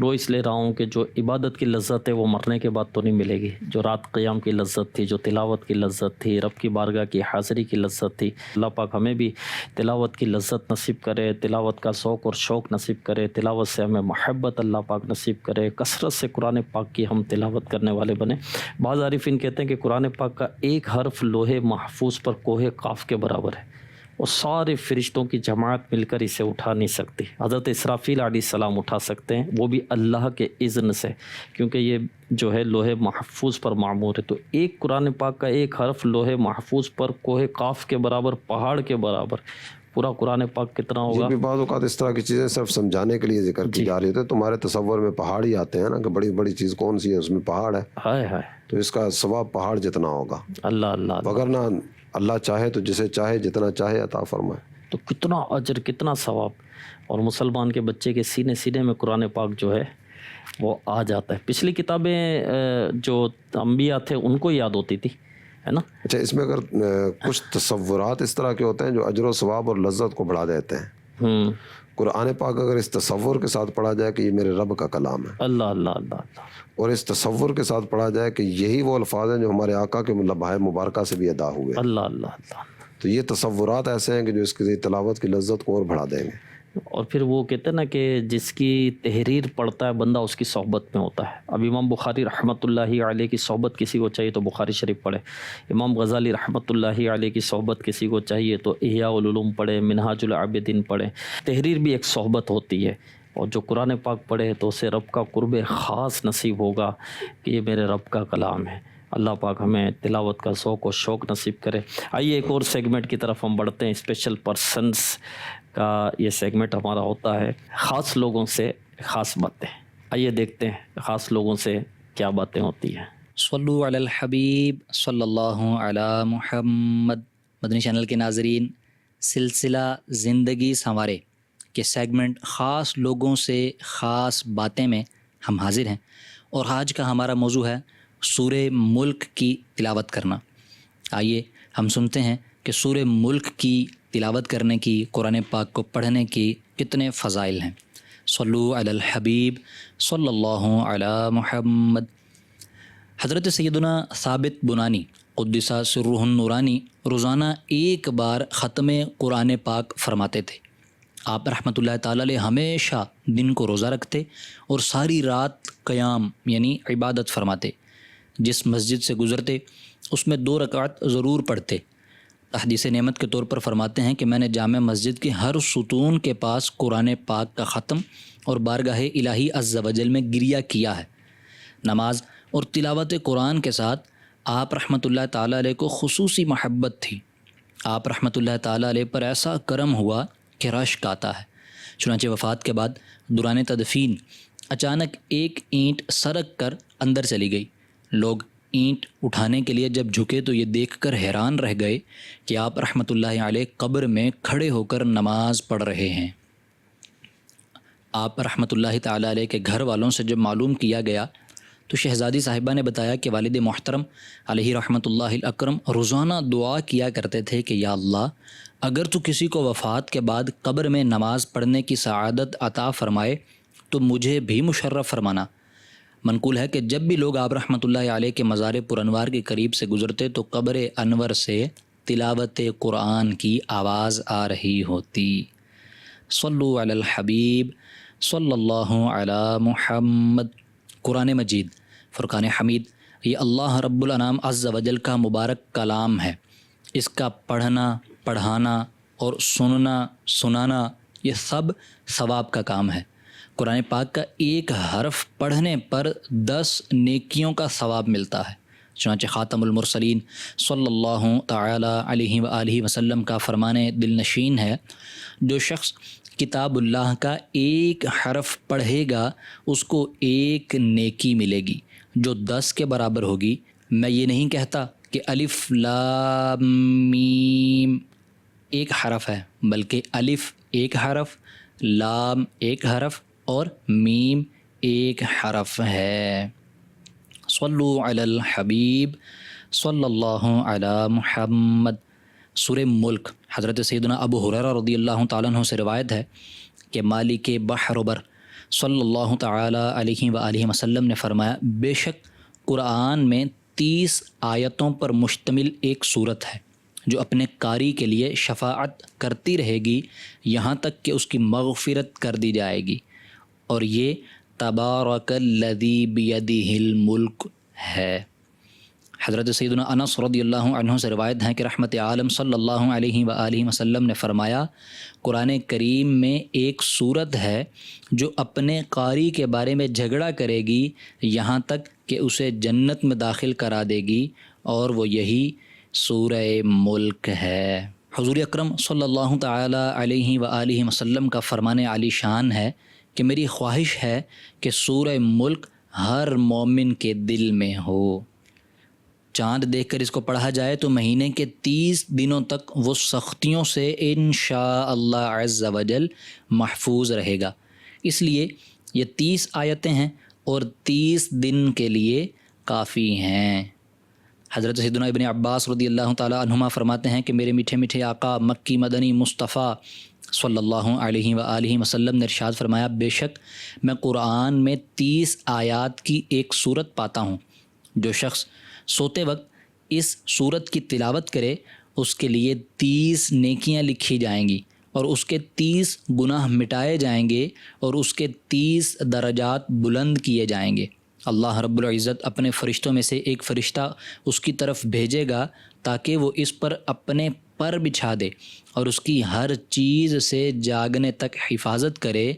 Speaker 2: رو اس لیے رہا ہوں کہ جو عبادت کی لذت ہے وہ مرنے کے بعد تو نہیں ملے گی. جو رات قیام کی لذت تھی، جو تلاوت کی لذت تھی، رب کی بارگاہ کی حاضری کی لذت تھی، اللہ پاک ہمیں بھی تلاوت کی لذت نصیب کرے، تلاوت کا ذوق اور شوق نصیب کرے، تلاوت سے ہمیں محبت اللہ پاک نصیب کرے، کثرت سے قرآن پاک کی ہم تلاوت کرنے والے بنے. بعض عارفین کہتے ہیں کہ قرآن پاک کا ایک حرف لوح محفوظ پر کوہ قاف کے برابر ہے اور سارے فرشتوں کی جماعت مل کر اسے اٹھا نہیں سکتی. حضرت اسرافیل علیہ السلام اٹھا سکتے ہیں، وہ بھی اللہ کے اذن سے، کیونکہ یہ جو ہے لوح محفوظ پر معمور ہے. تو ایک قرآن پاک کا ایک حرف لوح محفوظ پر کوہ قاف کے برابر، پہاڑ کے برابر. پورا قرآن پاک کتنا ہوگا؟
Speaker 4: بھی بعض اوقات اس طرح کی چیزیں صرف سمجھانے کے لیے ذکر کی جا رہی ہوتی ہے. تمہارے تصور میں پہاڑ ہی آتے ہیں نا کہ بڑی بڑی چیز کون سی ہے، اس میں پہاڑ ہے.
Speaker 2: ہائے ہائے.
Speaker 4: تو اس کا ثواب پہاڑ جتنا ہوگا.
Speaker 2: اللہ اللہ.
Speaker 4: وگرنہ اللہ چاہے تو جسے چاہے جتنا چاہے عطا فرمائے.
Speaker 2: تو کتنا اجر، کتنا ثواب. اور مسلمان کے بچے کے سینے سینے میں قرآن پاک جو ہے وہ آ جاتا ہے. پچھلی کتابیں جو انبیاء تھے ان کو یاد ہوتی تھی، ہے نا.
Speaker 4: اچھا، اس میں اگر کچھ تصورات اس طرح کے ہوتے ہیں جو اجر و ثواب اور لذت کو بڑھا دیتے ہیں. قرآن پاک اگر اس تصور کے ساتھ پڑھا جائے کہ یہ میرے رب کا کلام ہے،
Speaker 2: اللہ اللہ اللہ اللہ،
Speaker 4: اور اس تصور کے ساتھ پڑھا جائے کہ یہی وہ الفاظ ہیں جو ہمارے آقا کے لمحہ مبارکہ سے بھی ادا ہوئے،
Speaker 2: اللہ اللہ اللہ،
Speaker 4: تو یہ تصورات ایسے ہیں کہ جو اس کی تلاوت کی لذت کو اور بڑھا دیں گے.
Speaker 2: اور پھر وہ کہتے ہیں نا کہ جس کی تحریر پڑھتا ہے بندہ اس کی صحبت میں ہوتا ہے. اب امام بخاری رحمۃ اللہ علیہ کی صحبت کسی کو چاہیے تو بخاری شریف پڑھے. امام غزالی رحمۃ اللہ علیہ کی صحبت کسی کو چاہیے تو احیاء العلوم پڑھے، منہاج العابدین پڑھے. تحریر بھی ایک صحبت ہوتی ہے. اور جو قرآن پاک پڑھے تو اسے رب کا قرب خاص نصیب ہوگا کہ یہ میرے رب کا کلام ہے. اللہ پاک ہمیں تلاوت کا ذوق و شوق نصیب کرے. آئیے ایک اور سیگمنٹ کی طرف ہم بڑھتے ہیں. اسپیشل پرسنس کا یہ سیگمنٹ ہمارا ہوتا ہے خاص لوگوں سے خاص باتیں. آئیے دیکھتے ہیں خاص لوگوں سے کیا باتیں ہوتی ہیں.
Speaker 6: صلو علی الحبیب صلی اللہ علی محمد. مدنی چینل کے ناظرین، سلسلہ زندگی سنوارے کے سیگمنٹ خاص لوگوں سے خاص باتیں میں ہم حاضر ہیں، اور آج کا ہمارا موضوع ہے سورہ ملک کی تلاوت کرنا. آئیے ہم سنتے ہیں کہ سورہ ملک کی تلاوت کرنے کی، قرآن پاک کو پڑھنے کی کتنے فضائل ہیں. صلو علی الحبیب صلی اللہ علی محمد. حضرت سیدنا ثابت بنانی قدس سرہ النورانی روزانہ ایک بار ختم قرآن پاک فرماتے تھے. آپ رحمۃ اللہ تعالی علیہ ہمیشہ دن کو روزہ رکھتے اور ساری رات قیام یعنی عبادت فرماتے. جس مسجد سے گزرتے اس میں 2 رکعت ضرور پڑھتے. تحدیث نعمت کے طور پر فرماتے ہیں کہ میں نے جامع مسجد کے ہر ستون کے پاس قرآن پاک کا ختم اور بارگاہ الہی عز و جل میں گریہ کیا ہے. نماز اور تلاوت قرآن کے ساتھ آپ رحمۃ اللہ تعالیٰ علیہ کو خصوصی محبت تھی. آپ رحمۃ اللہ تعالیٰ علیہ پر ایسا کرم ہوا کہ رشک آتا ہے. چنانچہ وفات کے بعد دوران تدفین اچانک ایک اینٹ سرک کر اندر چلی گئی. لوگ اینٹ اٹھانے کے لیے جب جھکے تو یہ دیکھ کر حیران رہ گئے کہ آپ رحمۃ اللہ علیہ قبر میں کھڑے ہو کر نماز پڑھ رہے ہیں. آپ رحمۃ اللہ تعالیٰ علیہ کے گھر والوں سے جب معلوم کیا گیا تو شہزادی صاحبہ نے بتایا کہ والد محترم علیہ رحمۃ اللہ الاکرم روزانہ دعا کیا کرتے تھے کہ یا اللہ اگر تو کسی کو وفات کے بعد قبر میں نماز پڑھنے کی سعادت عطا فرمائے تو مجھے بھی مشرف فرمانا. منقول ہے کہ جب بھی لوگ آپ رحمۃ اللہ علیہ کے مزار پرانوار کے قریب سے گزرتے تو قبر انور سے تلاوت قرآن کی آواز آ رہی ہوتی. صلو علی الحبیب صلی اللہ علی محمد. قرآن مجید فرقان حمید یہ اللہ رب الانام عز و جل کا مبارک کلام ہے. اس کا پڑھنا، پڑھانا اور سننا، سنانا یہ سب ثواب کا کام ہے. قرآن پاک کا ایک حرف پڑھنے پر 10 نیکیوں کا ثواب ملتا ہے. چنانچہ خاتم المرسلین صلی اللہ تعالی علیہ وآلہ وسلم کا فرمان دل نشین ہے، جو شخص کتاب اللہ کا ایک حرف پڑھے گا اس کو ایک نیکی ملے گی جو 10 کے برابر ہوگی. میں یہ نہیں کہتا کہ الف لام میم ایک حرف ہے، بلکہ الف ایک حرف، لام ایک حرف اور میم ایک حرف ہے. صلو علی الحبیب صلی اللہ علی محمد. سورہ ملک حضرت سیدنا ابو ہریرہ رضی اللہ تعالیٰ عنہ سے روایت ہے کہ مالک بحر و بر صلی اللہ تعالی علیہ وآلہ وسلم نے فرمایا بے شک قرآن میں 30 آیتوں پر مشتمل ایک صورت ہے جو اپنے قاری کے لیے شفاعت کرتی رہے گی یہاں تک کہ اس کی مغفرت کر دی جائے گی، اور یہ تبارک الذی بیدہ الملک ہے. حضرت سیدنا انس رضی اللہ عنہ سے روایت ہے کہ رحمت عالم صلی اللہ علیہ وآلہ وسلم نے فرمایا قرآن کریم میں ایک صورت ہے جو اپنے قاری کے بارے میں جھگڑا کرے گی یہاں تک کہ اسے جنت میں داخل کرا دے گی، اور وہ یہی سورہ ملک ہے. حضور اکرم صلی اللہ تعالی علیہ وآلہ وسلم کا فرمان عالی شان ہے کہ میری خواہش ہے کہ سورہ ملک ہر مومن کے دل میں ہو. چاند دیکھ کر اس کو پڑھا جائے تو مہینے کے 30 دنوں تک وہ سختیوں سے انشاء اللہ عز و جل محفوظ رہے گا. اس لیے یہ 30 آیتیں ہیں اور 30 دن کے لیے کافی ہیں. حضرت سیدنا ابن عباس رضی اللہ تعالیٰ عنہما فرماتے ہیں کہ میرے میٹھے میٹھے آقا مکی مدنی مصطفیٰ صلی اللہ علیہ وآلہ وسلم نے ارشاد فرمایا بے شک میں قرآن میں 30 آیات کی ایک صورت پاتا ہوں. جو شخص سوتے وقت اس صورت کی تلاوت کرے اس کے لیے 30 نیکیاں لکھی جائیں گی اور اس کے 30 گناہ مٹائے جائیں گے اور اس کے 30 درجات بلند کیے جائیں گے. اللہ رب العزت اپنے فرشتوں میں سے ایک فرشتہ اس کی طرف بھیجے گا تاکہ وہ اس پر اپنے پر بچھا دے اور اس کی ہر چیز سے جاگنے تک حفاظت کرے،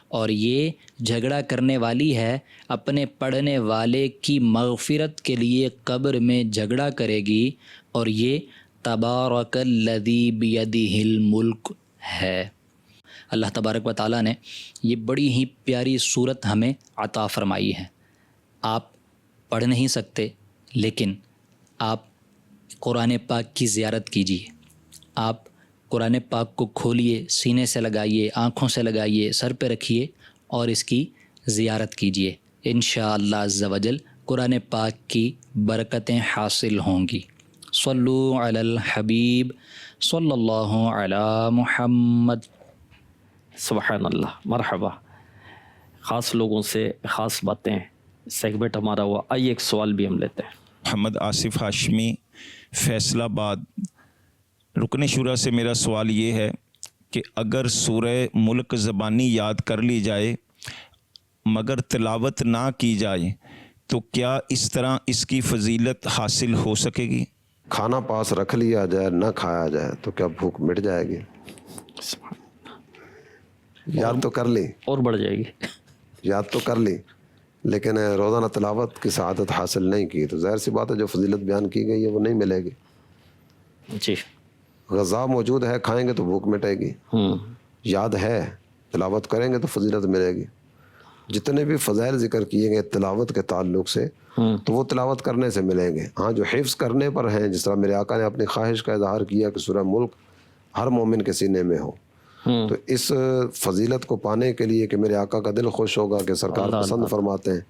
Speaker 6: اور یہ جھگڑا کرنے والی ہے اپنے پڑھنے والے کی مغفرت کے لیے قبر میں جھگڑا کرے گی، اور یہ تبارک الذی بیدہ الملک ہے. اللہ تبارک و تعالیٰ نے یہ بڑی ہی پیاری صورت ہمیں عطا فرمائی ہے. آپ پڑھ نہیں سکتے لیکن آپ قرآن پاک کی زیارت کیجیے. آپ قرآن پاک کو کھولیے، سینے سے لگائیے، آنکھوں سے لگائیے، سر پہ رکھیے اور اس کی زیارت کیجیے. انشاءاللہ عز و جل قرآن پاک کی برکتیں حاصل ہوں گی. صلو علی الحبیب صلی اللہ علی محمد.
Speaker 2: سبحان اللہ. مرحبا. خاص لوگوں سے خاص باتیں سیگمنٹ ہمارا ہوا. آئیے ایک سوال بھی ہم لیتے ہیں.
Speaker 7: محمد آصف ہاشمی فیصل آباد. رکن شورا سے میرا سوال یہ ہے کہ اگر سورہ ملک زبانی یاد کر لی جائے مگر تلاوت نہ کی جائے تو کیا اس طرح اس کی فضیلت حاصل ہو سکے گی؟
Speaker 4: کھانا پاس رکھ لیا جائے نہ کھایا جائے تو کیا بھوک مٹ جائے گی؟ یاد تو کر لی
Speaker 2: اور بڑھ جائے گی.
Speaker 4: یاد تو کر لی لیکن روزانہ تلاوت کی سعادت حاصل نہیں کی تو ظاہر سی بات ہے جو فضیلت بیان کی گئی ہے وہ نہیں ملے گی.
Speaker 2: جی.
Speaker 4: غذا موجود ہے، کھائیں گے تو بھوک مٹے گی. یاد ہے، تلاوت کریں گے تو فضیلت ملے گی. جتنے بھی فضائل ذکر کیے گئے تلاوت کے تعلق سے تو وہ تلاوت کرنے سے ملیں گے. ہاں جو حفظ کرنے پر ہیں، جس طرح میرے آقا نے اپنی خواہش کا اظہار کیا کہ سورہ ملک ہر مومن کے سینے میں ہو، تو اس فضیلت کو پانے کے لیے کہ میرے آقا کا دل خوش ہوگا کہ سرکار پسند فرماتے ہیں،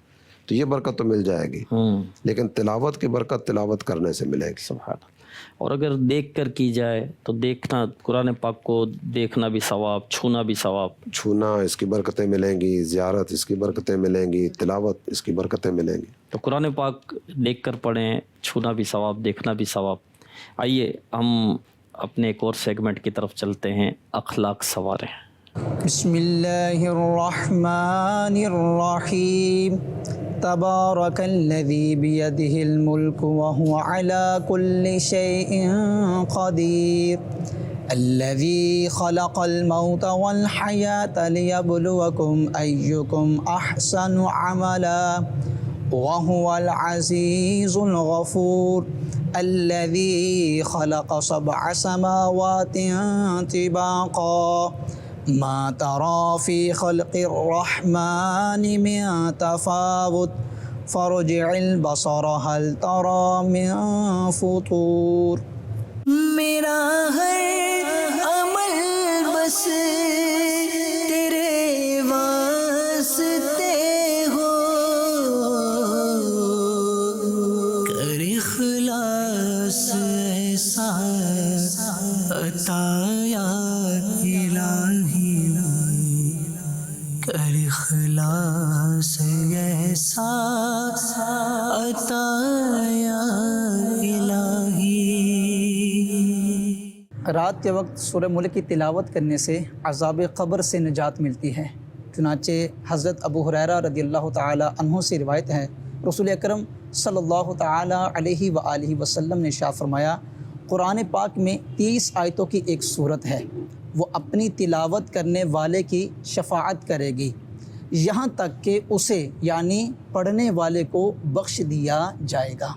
Speaker 4: تو یہ برکت تو مل جائے گی. لیکن تلاوت کی برکت تلاوت کرنے سے ملے گی.
Speaker 2: سبحان اللہ. اور اگر دیکھ کر کی جائے تو دیکھنا، قرآن پاک کو دیکھنا بھی ثواب، چھونا بھی ثواب.
Speaker 4: چھونا اس کی برکتیں ملیں گی، زیارت اس کی برکتیں ملیں گی، تلاوت اس کی برکتیں ملیں گی.
Speaker 2: تو قرآن پاک دیکھ کر پڑھیں، چھونا بھی ثواب، دیکھنا بھی ثواب. آئیے ہم اپنے ایک اور سیگمنٹ کی طرف چلتے ہیں، اخلاق سنواریں.
Speaker 8: بسم اللہ الرحمن الرحیم. تبارک الذی بیدہ الملک وہو علی کل شیء قدیر. الذی خلق الموت والحیاة لیبلوکم ایکم احسن عملا وهو العزیز الغفور. الذي خلق 7 سماوات طباقا ما ترى في خلق الرحمن من تفاوت فارجع البصر هل ترى من فطور. میرا ہر عمل بس تیرے واسطے ہو، کر اخلاص ایسا عطا یا الہی، کر اخلاص ایسا عطا یا الہی. رات کے وقت سورہ ملک کی تلاوت کرنے سے عذاب قبر سے نجات ملتی ہے. چنانچہ حضرت ابو ہریرہ رضی اللہ تعالی عنہ سے روایت ہے، رسول اکرم صلی اللہ تعالی علیہ وآلہ وسلم نے ارشاد فرمایا، قرآن پاک میں 30 آیتوں کی ایک صورت ہے، وہ اپنی تلاوت کرنے والے کی شفاعت کرے گی یہاں تک کہ اسے یعنی پڑھنے والے کو بخش دیا جائے گا،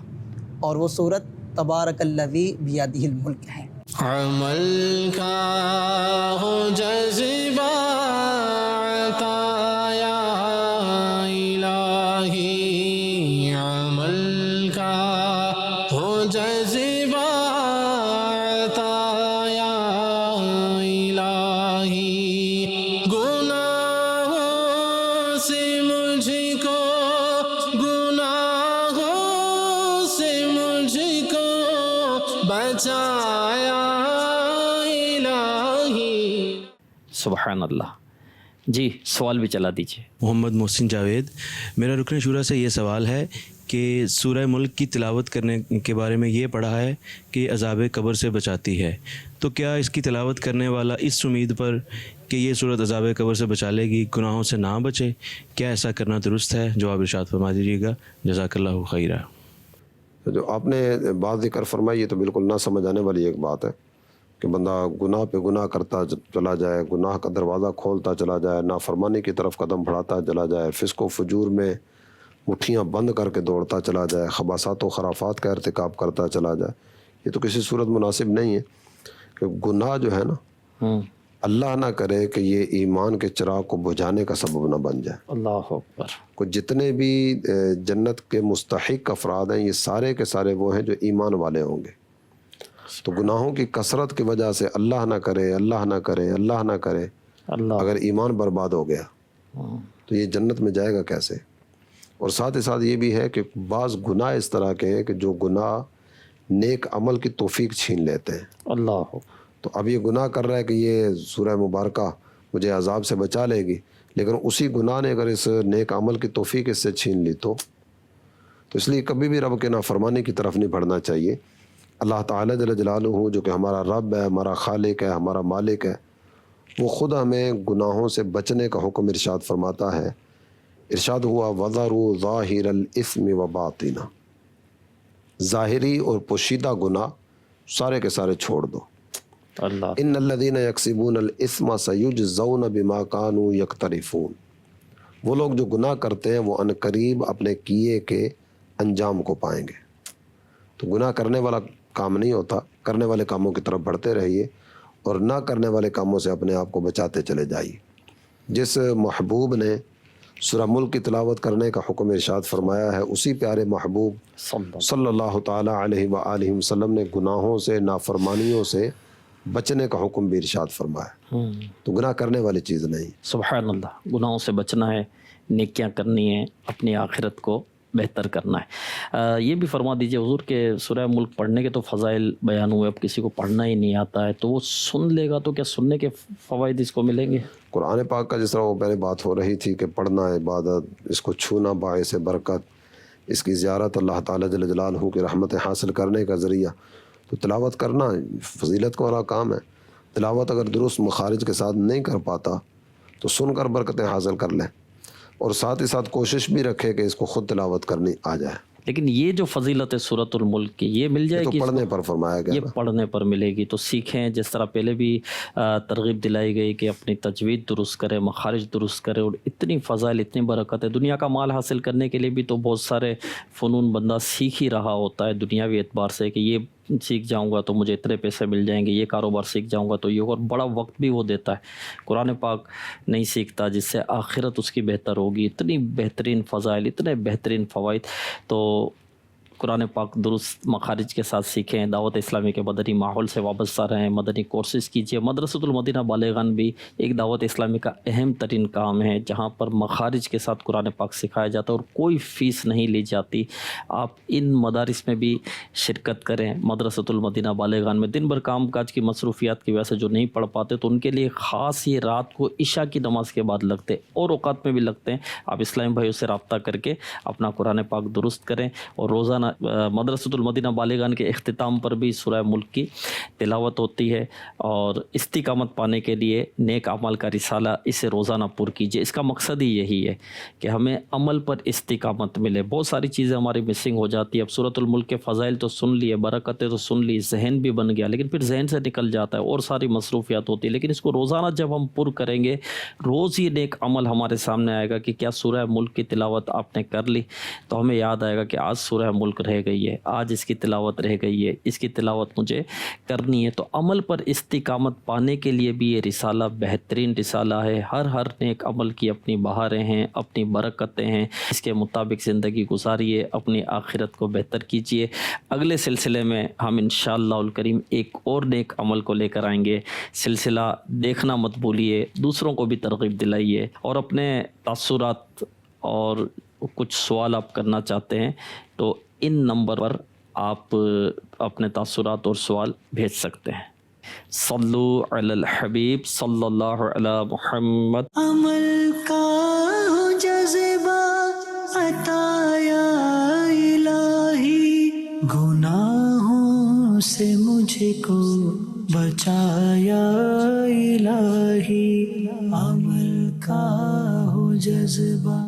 Speaker 8: اور وہ صورت تبارک الذی بیدہ الملک ہے.
Speaker 9: عمل کا ہو جذبہ عطا یا الہی، عمل کا ہو جذبہ عطا یا الہی. گناہوں سے مجھ کو، گناہوں سے مجھ کو بچایا الہی.
Speaker 2: سبحان اللہ. جی سوال بھی چلا دیجیے.
Speaker 10: محمد محسن جاوید، میرا رکن شورا سے یہ سوال ہے کہ سورہ ملک کی تلاوت کرنے کے بارے میں یہ پڑھا ہے کہ عذاب قبر سے بچاتی ہے، تو کیا اس کی تلاوت کرنے والا اس امید پر کہ یہ صورت عذاب قبر سے بچا لے گی گناہوں سے نہ بچے، کیا ایسا کرنا درست ہے؟ جواب ارشاد فرما دیجیے گا، جزاک اللہ خیرہ.
Speaker 4: جو آپ نے بات ذکر فرمائی یہ تو بالکل نہ سمجھ آنے والی ایک بات ہے کہ بندہ گناہ پہ گناہ کرتا چلا جائے، گناہ کا دروازہ کھولتا چلا جائے، نافرمانی کی طرف قدم بڑھاتا چلا جائے، فسق و فجور میں مٹھیاں بند کر کے دوڑتا چلا جائے، خباثات و خرافات کا ارتکاب کرتا چلا جائے. یہ تو کسی صورت مناسب نہیں ہے کہ گناہ جو ہے نا، اللہ نہ کرے کہ یہ ایمان کے چراغ کو بجھانے کا سبب نہ بن جائے.
Speaker 2: اللہ اکبر.
Speaker 4: کو جتنے بھی جنت کے مستحق افراد ہیں یہ سارے کے سارے وہ ہیں جو ایمان والے ہوں گے. تو گناہوں کی کثرت کی وجہ سے اللہ نہ کرے، اللہ نہ کرے، اللہ نہ کرے، اگر ایمان برباد ہو گیا تو یہ جنت میں جائے گا کیسے؟ اور ساتھ ہی ساتھ یہ بھی ہے کہ بعض گناہ اس طرح کے ہیں کہ جو گناہ نیک عمل کی توفیق چھین لیتے ہیں.
Speaker 2: اللہ.
Speaker 4: تو اب یہ گناہ کر رہا ہے کہ یہ سورہ مبارکہ مجھے عذاب سے بچا لے گی، لیکن اسی گناہ نے اگر اس نیک عمل کی توفیق اس سے چھین لی تو اس لیے کبھی بھی رب کے نافرمانی کی طرف نہیں بڑھنا چاہیے. اللہ تعالیٰ جل جلالہ جو کہ ہمارا رب ہے، ہمارا خالق ہے، ہمارا مالک ہے، وہ خود ہمیں گناہوں سے بچنے کا حکم ارشاد فرماتا ہے. ارشاد ہوا وَذَرُوا ظَاهِرَ الْإِثْمِ وَبَاطِنَهُ، ظاہری اور پوشیدہ گناہ سارے کے سارے چھوڑ دو.
Speaker 2: اللہ.
Speaker 4: ان الذین یکسبون الاسم سیجزون بما کانوا یقترفون. وہ لوگ جو گناہ کرتے ہیں وہ عنقریب اپنے کیے کے انجام کو پائیں گے. تو گناہ کرنے والا کام نہیں ہوتا، کرنے والے کاموں کی طرف بڑھتے رہیے اور نہ کرنے والے کاموں سے اپنے آپ کو بچاتے چلے جائیے. جس محبوب نے سورہ ملک کی تلاوت کرنے کا حکم ارشاد فرمایا ہے، اسی پیارے محبوب صلی اللہ تعالیٰ علیہ وآلہ وسلم نے گناہوں سے، نافرمانیوں سے بچنے کا حکم بھی ارشاد فرمایا. تو گناہ کرنے والی چیز نہیں.
Speaker 2: سبحان اللہ. گناہوں سے بچنا ہے، نیکیاں کرنی ہیں، اپنی آخرت کو بہتر کرنا ہے. یہ بھی فرما دیجئے حضور کہ سورہ ملک پڑھنے کے تو فضائل بیان ہوئے، اب کسی کو پڑھنا ہی نہیں آتا ہے تو وہ سن لے گا تو کیا سننے کے فوائد اس کو ملیں گے؟
Speaker 4: قرآن پاک کا جس طرح وہ پہلے بات ہو رہی تھی کہ پڑھنا عبادت، اس کو چھونا باعث برکت، اس کی زیارت اللہ تعالیٰ جل جلالہ کی رحمت حاصل کرنے کا ذریعہ، تو تلاوت کرنا فضیلت کا والا کام ہے. تلاوت اگر درست مخارج کے ساتھ نہیں کر پاتا تو سن کر برکتیں حاصل کر لیں، اور ساتھ ہی ساتھ کوشش بھی رکھے کہ اس کو خود تلاوت کرنی آ جائے.
Speaker 2: لیکن یہ جو فضیلت ہے سورۃ الملک کی، یہ مل جائے
Speaker 4: تو
Speaker 2: گی؟
Speaker 4: پڑھنے پر فرمایا گیا.
Speaker 2: یہ پڑھنے پر ملے گی تو سیکھیں. جس طرح پہلے بھی ترغیب دلائی گئی کہ اپنی تجوید درست کرے، مخارج درست کرے، اور اتنی فضائل، اتنی برکت ہے. دنیا کا مال حاصل کرنے کے لیے بھی تو بہت سارے فنون بندہ سیکھ ہی رہا ہوتا ہے دنیاوی اعتبار سے، کہ یہ سیکھ جاؤں گا تو مجھے اتنے پیسے مل جائیں گے، یہ کاروبار سیکھ جاؤں گا تو یہ، اور بڑا وقت بھی وہ دیتا ہے. قرآن پاک نہیں سیکھتا جس سے آخرت اس کی بہتر ہوگی. اتنی بہترین فضائل، اتنے بہترین فوائد. تو قرآن پاک درست مخارج کے ساتھ سیکھیں. دعوت اسلامی کے مدنی ماحول سے وابستہ رہیں، مدنی کورسز کیجیے. مدرسۃ المدینہ بالغان بھی ایک دعوت اسلامی کا اہم ترین کام ہے جہاں پر مخارج کے ساتھ قرآن پاک سکھایا جاتا ہے اور کوئی فیس نہیں لی جاتی. آپ ان مدارس میں بھی شرکت کریں. مدرسۃ المدینہ بالغان میں دن بھر کام کاج کی مصروفیات کی وجہ سے جو نہیں پڑھ پاتے تو ان کے لیے خاص یہ رات کو عشاء کی نماز کے بعد لگتے، اور اوقات میں بھی لگتے ہیں. آپ اسلامی بھائیوں سے رابطہ کر کے اپنا قرآن پاک درست کریں. اور روزانہ مدرسۃ المدینہ بالغان کے اختتام پر بھی سورہ ملک کی تلاوت ہوتی ہے. اور استقامت پانے کے لیے نیک اعمال کا رسالہ اسے روزانہ پر کیجیے. اس کا مقصد ہی یہی ہے کہ ہمیں عمل پر استقامت ملے. بہت ساری چیزیں ہماری مسنگ ہو جاتی ہے. اب سورۃ الملک کے فضائل تو سن لیے، برکتیں تو سن لی، ذہن بھی بن گیا، لیکن پھر ذہن سے نکل جاتا ہے اور ساری مصروفیات ہوتی ہے. لیکن اس کو روزانہ جب ہم پر کریں گے، روز یہ نیک عمل ہمارے سامنے آئے گا کہ کیا سورہ ملک کی تلاوت آپ نے کر لی، تو ہمیں یاد آئے گا کہ آج سورہ ملک رہ گئی ہے، آج اس کی تلاوت رہ گئی ہے، اس کی تلاوت مجھے کرنی ہے. تو عمل پر استقامت پانے کے لیے بھی یہ رسالہ بہترین رسالہ ہے. ہر نیک عمل کی اپنی بہاریں ہیں، اپنی برکتیں ہیں. اس کے مطابق زندگی گزاریے، اپنی آخرت کو بہتر کیجیے. اگلے سلسلے میں ہم انشاءاللہ الکریم ایک اور نیک عمل کو لے کر آئیں گے. سلسلہ دیکھنا مت بھولیے، دوسروں کو بھی ترغیب دلائیے، اور اپنے تاثرات اور کچھ سوال آپ کرنا چاہتے ہیں تو ان نمبر پر آپ اپنے تاثرات اور سوال بھیج سکتے ہیں. صلو علی الحبیب صلی اللہ علی محمد.
Speaker 11: عمل کا ہو جذبہ عطا یا الہی، گناہوں سے مجھ کو بچایا الہی. عمل کا ہو جذبہ